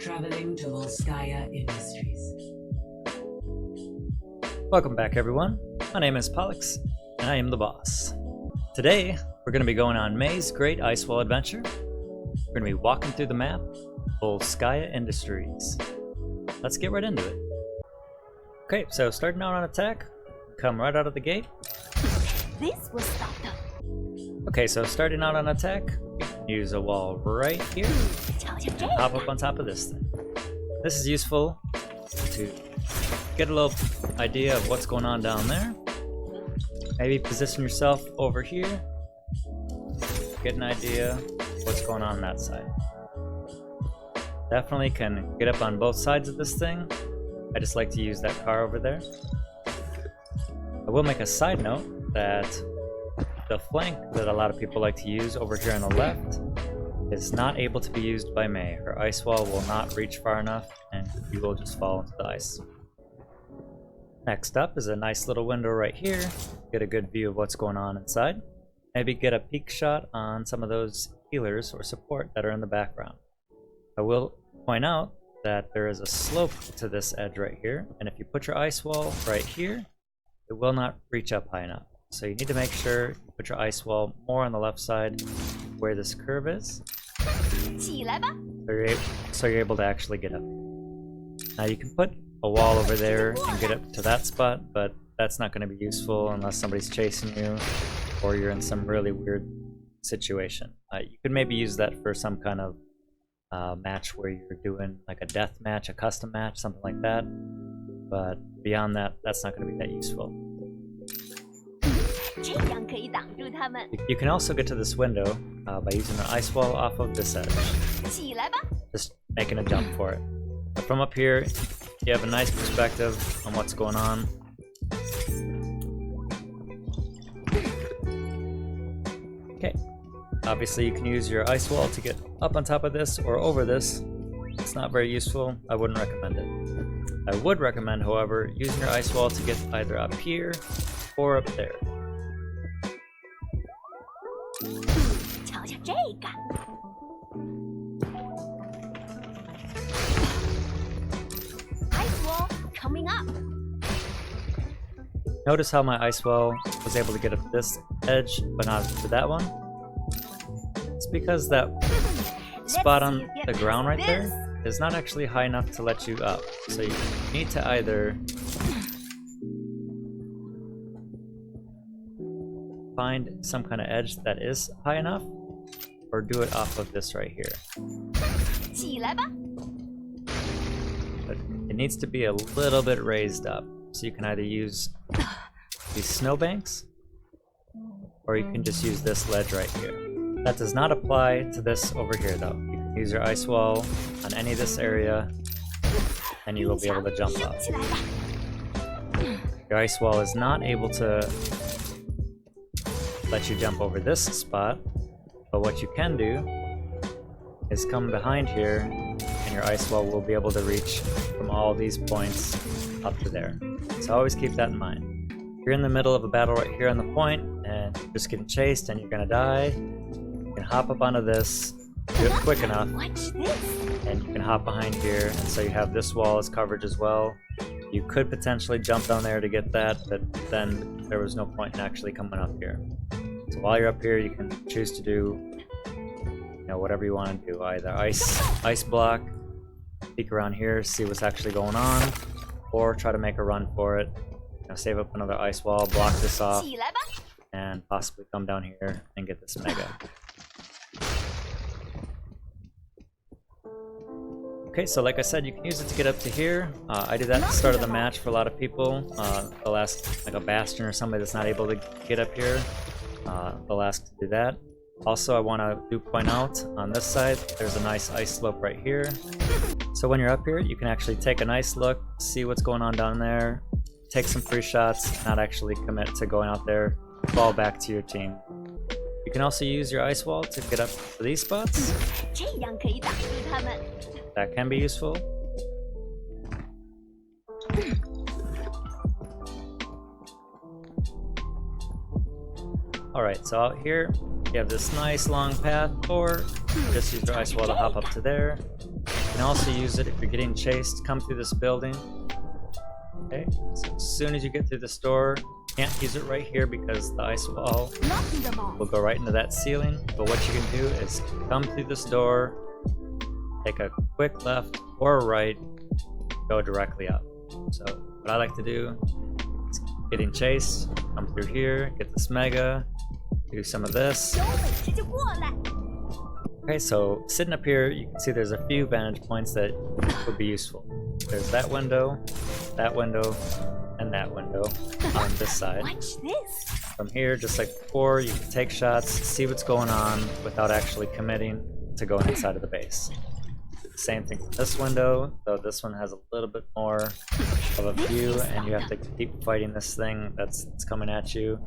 Traveling to Volskaya Industries. Welcome back, everyone. My name is Pollux, and I am the boss. Today, we're going to be going on May's Great Ice Wall Adventure. We're going to be walking through the map, Volskaya Industries. Let's get right into it. Okay, so starting out on attack, come right out of the gate. This will stop them. Okay, so starting out on attack, use a wall right here, and hop up on top of this thing. This is useful to get a little idea of what's going on down there. Maybe position yourself over here, get an idea of what's going on that side. Definitely can get up on both sides of this thing. I just like to use that car over there. I will make a side note that the flank that a lot of people like to use over here on the left is not able to be used by May. Her ice wall will not reach far enough and you will just fall into the ice. Next up is a nice little window right here. Get a good view of what's going on inside. Maybe get a peek shot on some of those healers or support that are in the background. I will point out that there is a slope to this edge right here, and if you put your ice wall right here, it will not reach up high enough. So you need to make sure you put your ice wall more on the left side where this curve is, so you're able to actually get up. Now you can put a wall over there and get up to that spot, but that's not going to be useful unless somebody's chasing you or you're in some really weird situation. You could maybe use that for some kind of match where you're doing like a death match, a custom match, something like that. But beyond that, that's not going to be that useful. You can also get to this window by using an ice wall off of this edge. Just making a jump for it. But from up here, you have a nice perspective on what's going on. Okay. Obviously you can use your ice wall to get up on top of this or over this. It's not very useful. I wouldn't recommend it. I would recommend, however, using your ice wall to get either up here or up there. Ice wall coming up. Notice how my ice wall was able to get up this edge, but not to that one. It's because that spot on the ground right there is not actually high enough to let you up. So you need to either find some kind of edge that is high enough, or do it off of this right here. But it needs to be a little bit raised up. So you can either use these snowbanks, or you can just use this ledge right here. That does not apply to this over here though. You can use your ice wall on any of this area, and you will be able to jump up. Your ice wall is not able to let you jump over this spot, but what you can do is come behind here, and your ice wall will be able to reach from all these points up to there. So always keep that in mind. If you're in the middle of a battle right here on the point and you're just getting chased and you're gonna die, you can hop up onto this, do it quick enough, and you can hop behind here, and so you have this wall as coverage as well. You could potentially jump down there to get that, but then there was no point in actually coming up here. So while you're up here, you can choose to do, whatever you want to do. Either ice block, peek around here, see what's actually going on, or try to make a run for it. Save up another ice wall, block this off, and possibly come down here and get this mega. Okay, so like I said, you can use it to get up to here. I do that at the start of the match for a lot of people. They'll ask like a bastion or somebody that's not able to get up here. They'll ask to do that. Also, I want to point out on this side, there's a nice ice slope right here. So when you're up here, you can actually take a nice look, see what's going on down there, take some free shots, not actually commit to going out there, fall back to your team. You can also use your ice wall to get up to these spots. That can be useful. Alright, so out here, you have this nice long path, or just use your ice wall to hop up to there. You can also use it if you're getting chased. Come through this building. Okay, so as soon as you get through this door, you can't use it right here because the ice wall Knocking them off. will go right into that ceiling. But what you can do is come through this door, take a quick left or a right, go directly up. So what I like to do is getting chased, come through here, get this mega, do some of this. 有本事就过来。 Okay, so sitting up here, you can see there's a few vantage points that would be useful. There's that window, and that window on this side. Watch this. From here, just like before, you can take shots, see what's going on without actually committing to going inside of the base. Same thing with this window, though this one has a little bit more of a view and you have to keep fighting this thing that's coming at you.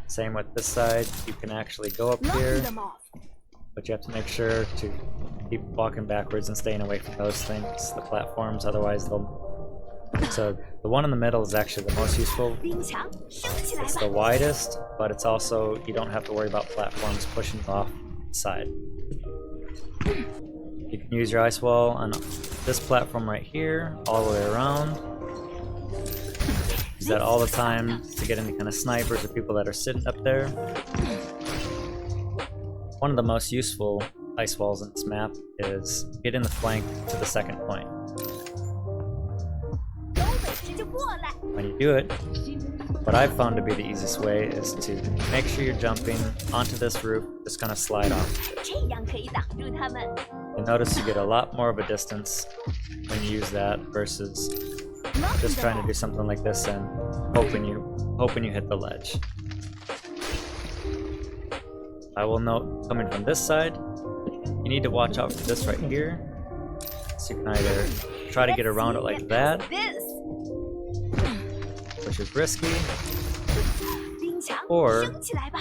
Same with this side, you can actually go up here, Knocking them off. but you have to make sure to keep walking backwards and staying away from those things, the platforms, otherwise they'll... So the one in the middle is actually the most useful. 冰墙升起来 It's 吧 the widest, but it's also, you don't have to worry about platforms pushing you off the side. You can use your ice wall on this platform right here, all the way around. Use that all the time to get any kind of snipers or people that are sitting up there. One of the most useful ice walls in this map is get in the flank to the second point. 有本事就过来。 When you do it, what I've found to be the easiest way is to make sure you're jumping onto this roof, just kind of slide off. 这样可以挡住他们。 You'll notice you get a lot more of a distance when you use that versus just trying to do something like this and hoping you hit the ledge. I will note, coming from this side, you need to watch out for this right here. So you can either try to get around it like that, This. which is risky, 冰墙 or 升起来吧。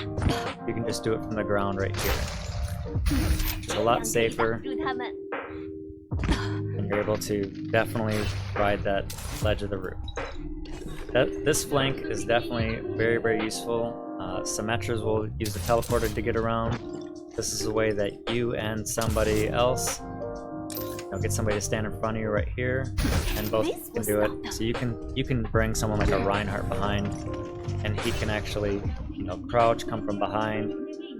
you can just do it from the ground right here. It's a lot 这样可以 safer, 挡住他们。 and you're able to definitely ride that ledge of the roof. This flank is definitely very, very useful. Symmetras will use the teleporter to get around. This is a way that you and somebody else, get somebody to stand in front of you right here, and both can do it. So you can bring someone like a Reinhardt behind, and he can actually, crouch, come from behind,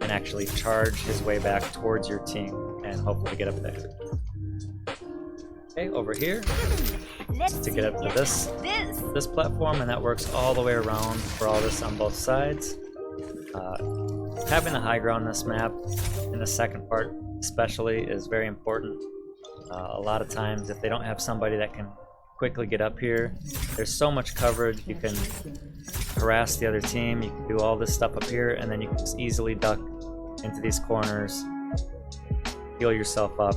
and actually charge his way back towards your team, and hopefully get up there. Okay, over here Let's to get up to this platform, and that works all the way around for all this on both sides. Having the high ground in this map, in the second part especially, is very important. A lot of times, if they don't have somebody that can quickly get up here, there's so much coverage. You can harass the other team, you can do all this stuff up here, and then you can just easily duck into these corners, heal yourself up,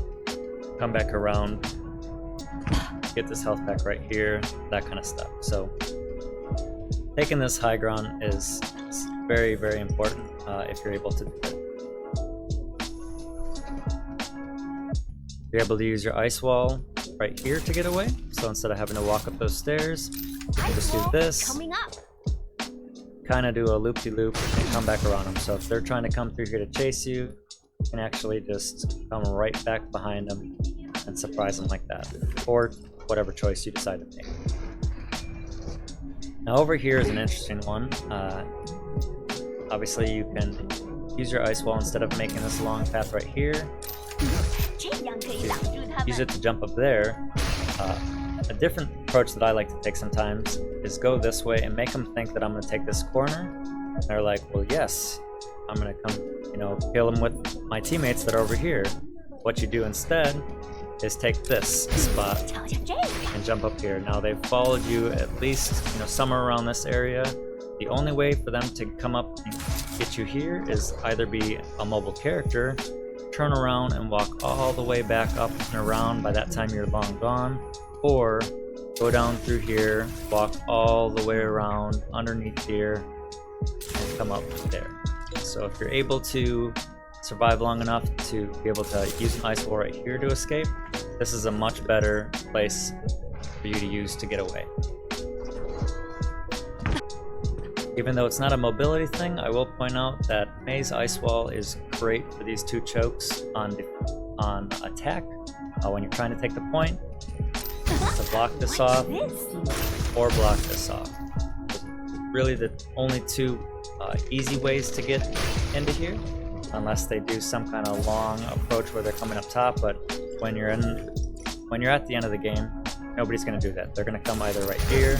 come back around, get this health back right here, that kind of stuff. So taking this high ground is very, very important if you're able to do it. You're able to use your ice wall right here to get away. So instead of having to walk up those stairs, you can just do this, Coming up. kind of do a loop-de-loop and come back around them. So if they're trying to come through here to chase you, you can actually just come right back behind them and surprise them like that, or whatever choice you decide to make. Now over here is an interesting one. Obviously you can use your ice wall instead of making this long path right here. 这样可以挡住他 Use 们。 it to jump up there. A different approach that I like to take sometimes is go this way and make them think that I'm going to take this corner. And they're like, well, yes, I'm going to come, kill them with my teammates that are over here. What you do instead is take this spot 瞧瞧这个， and jump up here. Now they've followed you at least, somewhere around this area. The only way for them to come up and get you here is either be a mobile character, turn around and walk all the way back up and around, by that time you're long gone, or go down through here, walk all the way around underneath here, and come up there. So if you're able to survive long enough to be able to use an ice wall right here to escape, this is a much better place for you to use to get away. Even though it's not a mobility thing, I will point out that May's ice wall is great for these two chokes on attack when you're trying to take the point, to block this off This. or block this off. Really the only two easy ways to get into here, unless they do some kind of long approach where they're coming up top. But when you're at the end of the game, nobody's going to do that. They're going to come either right here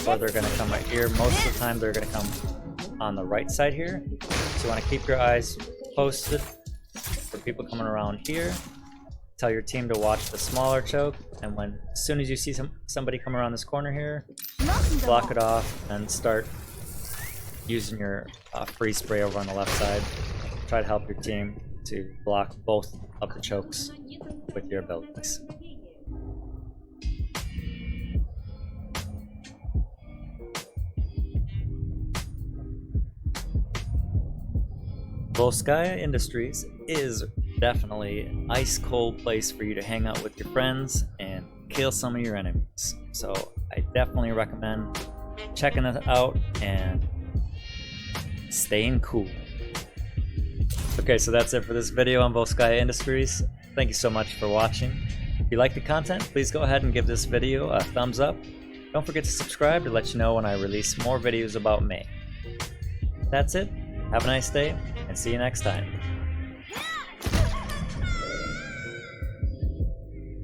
or they're going to come right here. Most of the time they're going to come on the right side here. So you want to keep your eyes posted for people coming around here. Tell your team to watch the smaller choke, and as soon as you see somebody come around this corner here, block it off and start using your free spray over on the left side. Try to help your team to block both of the chokes with your abilities. Volskaya Industries is definitely an ice cold place for you to hang out with your friends and kill some of your enemies. So I definitely recommend checking it out and staying cool. Okay, so that's it for this video on Volskaya Industries. Thank you so much for watching. If you like the content, please go ahead and give this video a thumbs up. Don't forget to subscribe to let you know when I release more videos about May. That's it. Have a nice day, and see you next time.